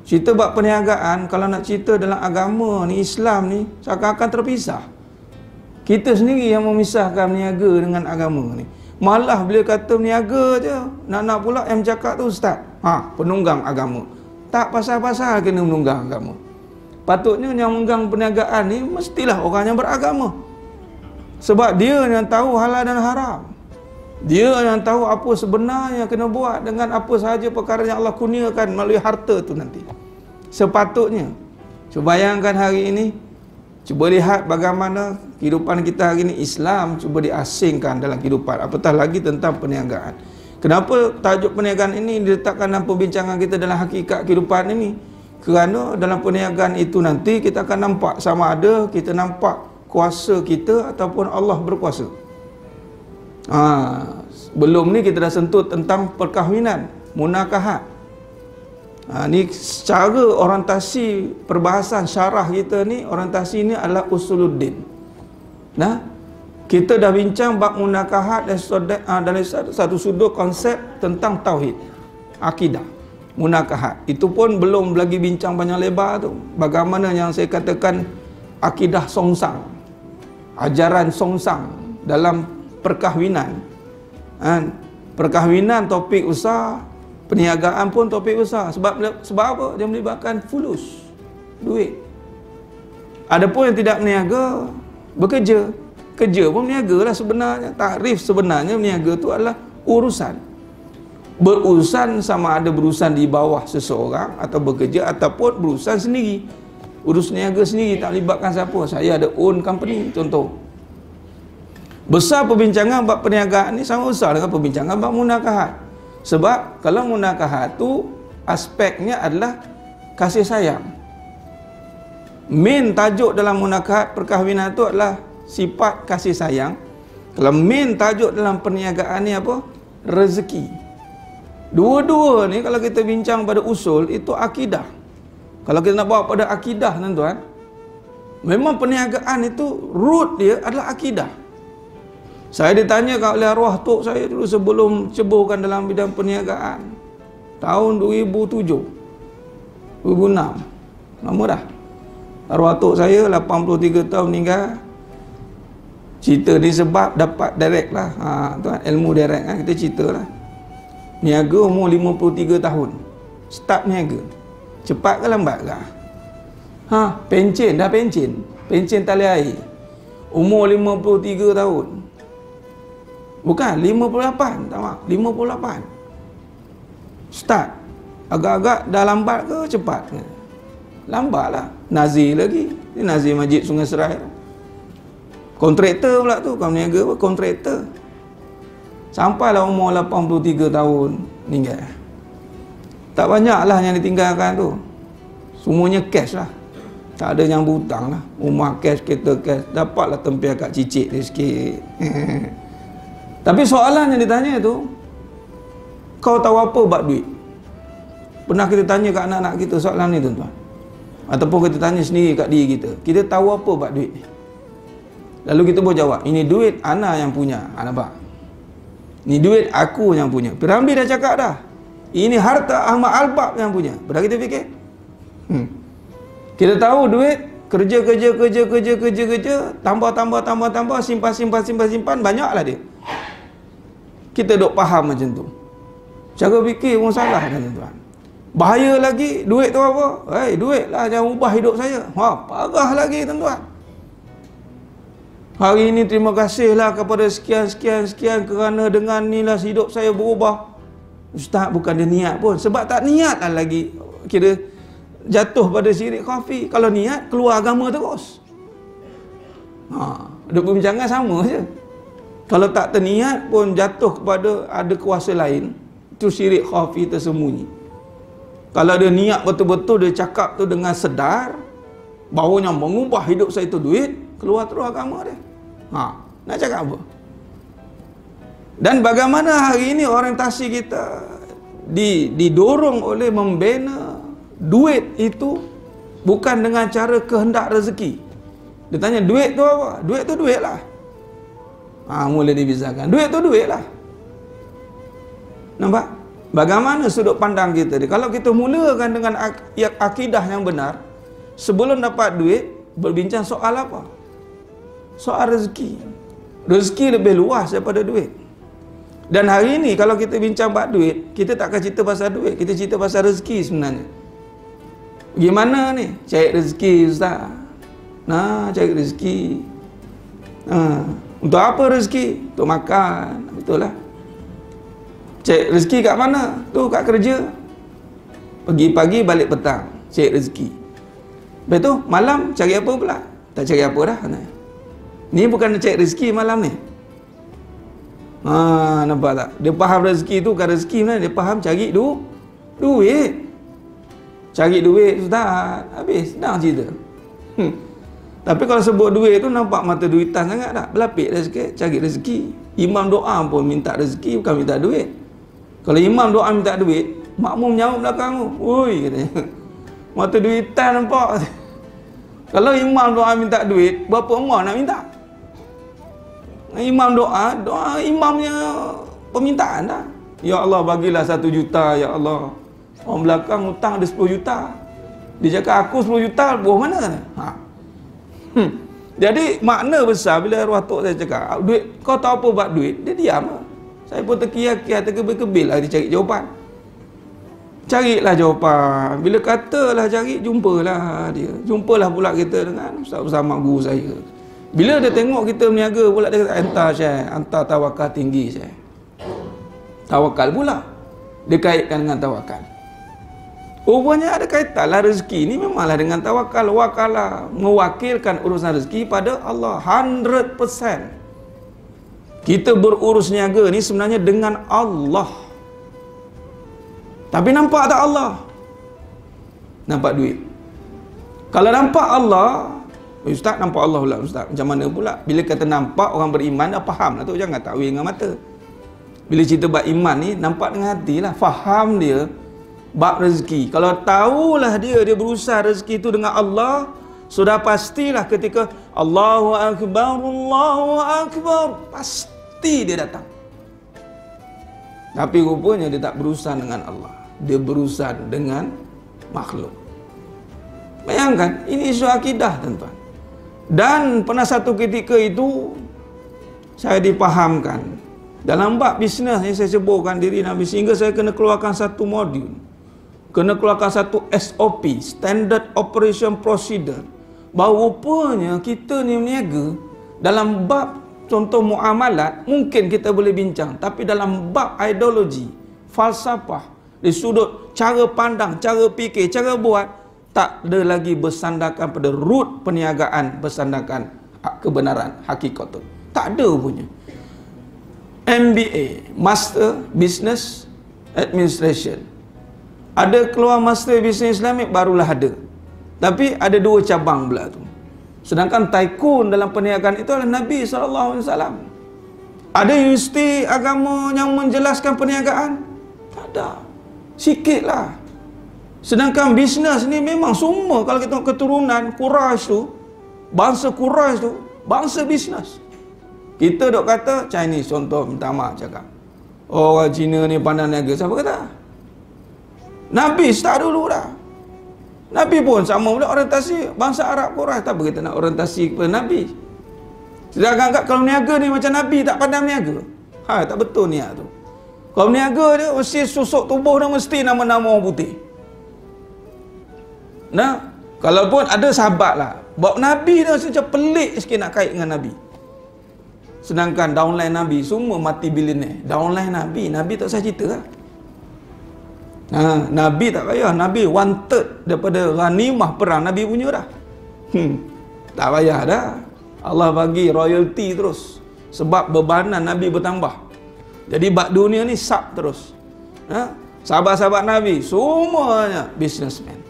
Cerita bab perniagaan, kalau nak cerita dalam agama ni, Islam ni, seakan-akan terpisah. Kita sendiri yang memisahkan berniaga dengan agama ni. Malah bila kata berniaga je, nak pula yang cakap tu ustaz, penunggang agama. Tak pasal-pasal kena menunggang agama. Patutnya yang menunggang perniagaan ni mestilah orang yang beragama. Sebab dia yang tahu halal dan haram. Dia yang tahu apa sebenarnya kena buat dengan apa sahaja perkara yang Allah kurniakan melalui harta tu nanti. Sepatutnya. Cuba bayangkan hari ini, cuba lihat bagaimana kehidupan kita hari ini, Islam cuba diasingkan dalam kehidupan, apatah lagi tentang perniagaan. Kenapa tajuk perniagaan ini diletakkan dalam perbincangan kita dalam hakikat kehidupan ini? Kerana dalam perniagaan itu nanti kita akan nampak sama ada kita nampak kuasa kita ataupun Allah berkuasa. Belum ni kita dah sentuh tentang perkahwinan, munakahat. Ni secara orientasi perbahasan syarah kita ni, orientasi ni adalah usuluddin. Nah, kita dah bincang bab munakahat dari satu sudut konsep tentang tauhid, akidah, munakahat. Itu pun belum lagi bincang banyak lebar tu. Bagaimana yang saya katakan akidah songsang, ajaran songsang dalam perkahwinan. Perkahwinan topik besar, perniagaan pun topik besar. Sebab apa? Dia melibatkan fulus, duit. Adapun yang tidak berniaga, bekerja. Kerja pun berniaga lah sebenarnya. Takrif sebenarnya berniaga tu adalah urusan. Berurusan sama ada berurusan di bawah seseorang atau bekerja ataupun berurusan sendiri. Urus niaga sendiri, tak melibatkan siapa. Saya ada own company contoh. Besar perbincangan bab perniagaan ni sama besar dengan perbincangan bab munakahat. Sebab kalau munakahat tu aspeknya adalah kasih sayang. Main tajuk dalam munakahat perkahwinan tu adalah sifat kasih sayang. Kalau main tajuk dalam perniagaan ni apa? Rezeki. Dua-dua ni kalau kita bincang pada usul itu akidah. Kalau kita nak bawa pada akidah tuan-tuan, memang perniagaan itu root dia adalah akidah. Saya ditanya oleh arwah tok saya dulu sebelum ceburkan dalam bidang perniagaan. Tahun 2007. 2006. Lama dah. Arwah tok saya 83 tahun meninggal. Cerita ni sebab dapat direct lah. Tuan, ilmu direct kan, kita cerita lah. Niaga umur 53 tahun. Start niaga. Cepat ke lambat ke? Pencen, dah pencen. Pencen tali air. Umur 53 tahun. Bukan, 58. Tak mak, 58. Start. Agak-agak dah lambat ke cepat ke? Lambat lah. Nazir lagi. Ini Nazir Masjid Sungai Serai. Kontraktor pula tu. Kamu niaga apa? Kontraktor. Sampailah umur 83 tahun meninggal. Tak banyak lah yang ditinggalkan tu. Semuanya cash lah. Tak ada yang berhutang lah. Rumah cash, kereta cash. Dapatlah tempiah kat cicit dia sikit. Tapi soalan yang ditanya tu, kau tahu apa bab duit? Pernah kita tanya kat anak-anak kita soalan ni tuan-tuan? Ataupun kita tanya sendiri kat diri kita, kita tahu apa bab duit? Lalu kita boleh jawab, ini duit ana yang punya. Nampak? Ini duit aku yang punya. Piramli dah cakap dah. Ini harta Ahmad Albab yang punya. Pernah kita fikir? Kita tahu duit, kerja, tambah, simpan, banyaklah dia. Kita duk faham macam tu. Cara fikir pun salah tuan-tuan. Bahaya lagi, duit tu apa? Duit lah jangan ubah hidup saya. Parah lagi tuan-tuan. Hari ini terima kasihlah kepada sekian kerana dengan inilah hidup saya berubah. Ustaz bukan dia niat pun. Sebab tak niat lah lagi. Kira jatuh pada syirik khafi. Kalau niat, keluar agama terus. Ada perbincangan sama je. Kalau tak terniat pun jatuh kepada ada kuasa lain. Itu syirik khafi tersembunyi. Kalau dia niat betul-betul, dia cakap tu dengan sedar, bahawanya mengubah hidup saya itu duit, keluar terus agama dia. Nak cakap apa? Dan bagaimana hari ini orientasi kita didorong oleh membina duit itu bukan dengan cara kehendak rezeki. Dia tanya duit tu apa? Duit tu duit lah. Mula dipisahkan. Duit tu duit lah. Nampak? Bagaimana sudut pandang kita ni? Kalau kita mulakan dengan akidah yang benar, sebelum dapat duit, berbincang soal apa? Soal rezeki. Rezeki lebih luas daripada duit. Dan hari ini kalau kita bincang bab duit, kita takkan cerita pasal duit, kita cerita pasal rezeki sebenarnya. Gimana ni? Cari rezeki, Ustaz. Nah, cari rezeki. Untuk apa rezeki? Untuk makan. Betul lah. Cari rezeki kat mana? Tu kat kerja. Pergi pagi, balik petang. Cari rezeki. Lepas tu, malam cari apa pula? Tak cari apa dah. Ni bukan cari rezeki malam ni. Nampak tak? Dia faham rezeki tu kan rezeki mana? Dia faham cari duit. Cari duit, Ustaz. Habis, senang cerita. Tapi kalau sebut duit tu nampak mata duitan sangat tak? Berlapik dah sikit, cari rezeki. Imam doa pun minta rezeki, bukan minta duit. Kalau imam doa minta duit, makmum nyamuk belakang tu. Oi, katanya. Mata duitan nampak. Kalau imam doa minta duit, berapa orang nak minta? Imam doa imamnya permintaan dah. Ya Allah, bagilah 1 juta, ya Allah. Orang belakang hutang ada 10 juta. Dia cakap aku 10 juta, buah mana? Jadi makna besar bila arwah tok saya cakap, duit, kau tahu apa buat duit? Dia diam lah. Saya pun terkiah-kiah, terkebil-kebil lah dia cari jawapan. Carilah jawapan. Bila katalah cari, jumpalah dia. Jumpalah pula kita dengan Ustaz bersama guru saya. Bila dia tengok kita berniaga pula, dia kata, hantar Syekh, hantar tawakal tinggi Syekh. Tawakal pula. Dia kaitkan dengan tawakal. Rupanya ada kaitan lah rezeki ni memanglah dengan tawakal. Wakalah, mewakilkan urusan rezeki pada Allah 100%. Kita berurus niaga ni sebenarnya dengan Allah. Tapi nampak tak Allah? Nampak duit. Kalau nampak Allah, Ustaz nampak Allah pula Ustaz. Macam mana pula? Bila kata nampak, orang beriman dah faham lah tu. Jangan takwil dengan mata. Bila cerita bab iman ni, nampak dengan hati lah. Faham dia bab rezeki. Kalau tahulah dia berusaha rezeki itu dengan Allah, sudah pastilah ketika Allahu Akbar, Allahu Akbar, pasti dia datang. Tapi rupanya dia tak berusaha dengan Allah. Dia berusaha dengan makhluk. Bayangkan, ini isu akidah tuan-tuan. Dan pernah satu ketika itu saya dipahamkan dalam bab bisnes yang saya ceburkan diri Nabi, sehingga saya kena keluarkan satu modul, kena keluarkan satu SOP, Standard Operation Procedure, bahawa rupanya kita ni berniaga dalam bab contoh muamalat mungkin kita boleh bincang, tapi dalam bab ideologi, falsafah, di sudut cara pandang, cara fikir, cara buat, tak ada lagi bersandarkan pada root perniagaan, bersandarkan kebenaran, hakikat tu. Tak ada punya. MBA, Master Business Administration. Ada keluar Master Business Islamic, barulah ada. Tapi ada 2 cabang pula tu. Sedangkan tycoon dalam perniagaan itu adalah Nabi SAW. Ada universiti agama yang menjelaskan perniagaan? Tak ada. Sikit lah. Sedangkan bisnes ni memang semua, kalau kita tengok keturunan Quraisy tu, bangsa Quraisy tu, bangsa bisnes. Kita dok kata Chinese, contoh, minta maaf cakap, orang Cina ni pandai niaga. Siapa kata? Nabi start dulu dah. Nabi pun sama pula orientasi bangsa Arab Quraisy. Tak apa kita nak orientasi kepada Nabi. Sedangkan kalau niaga ni macam Nabi tak pandai niaga. Tak betul niat tu. Kalau niaga dia mesti susuk tubuh dia mesti nama-nama orang putih. Nah, kalaupun ada sahabat lah, bawa Nabi dia macam pelik sikit nak kait dengan Nabi. Sedangkan downline Nabi semua mati bilioner. Downline Nabi tak usah cerita lah. Nabi tak payah. Nabi 1/3 daripada ghanimah perang Nabi punya dah. Tak payah dah. Allah bagi royalty terus. Sebab bebanan Nabi bertambah. Jadi bab dunia ni sub terus. Sahabat-sahabat Nabi semuanya businessman.